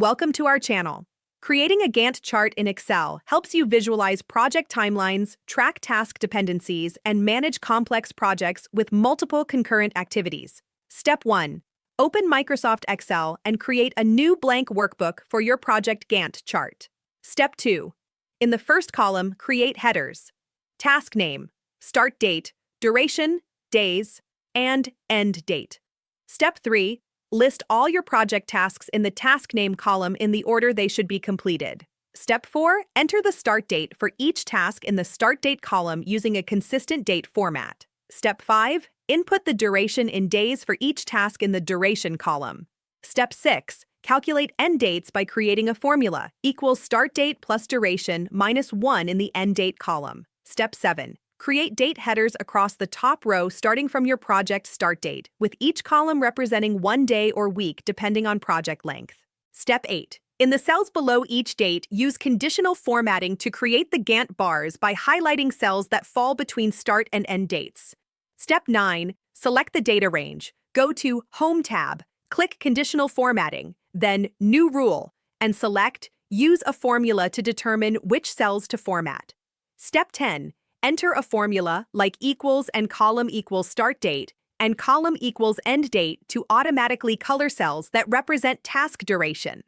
Welcome to our channel. Creating a Gantt chart in Excel helps you visualize project timelines, track task dependencies, and manage complex projects with multiple concurrent activities. Step 1. Open Microsoft Excel and create a new blank workbook for your project Gantt chart. Step 2. In the first column, create headers: task name, start date, duration, days, and end date. Step 3. List all your project tasks in the task name column in the order they should be completed. Step 4. Enter the start date for each task in the start date column using a consistent date format. Step 5. Input the duration in days for each task in the duration column. Step 6. Calculate end dates by creating a formula equals start date plus duration minus 1 in the end date column. Step 7. Create date headers across the top row starting from your project start date, with each column representing one day or week depending on project length. Step 8. In the cells below each date, use conditional formatting to create the Gantt bars by highlighting cells that fall between start and end dates. Step 9. Select the data range. Go to Home tab, click Conditional Formatting, then New Rule, and select Use a formula to determine which cells to format. Step 10. Enter a formula like equals and column equals start date and column equals end date to automatically color cells that represent task duration.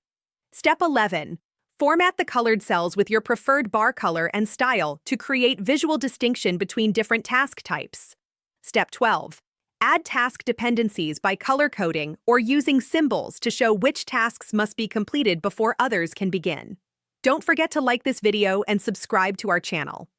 Step 11. Format the colored cells with your preferred bar color and style to create visual distinction between different task types. Step 12. Add task dependencies by color coding or using symbols to show which tasks must be completed before others can begin. Don't forget to like this video and subscribe to our channel.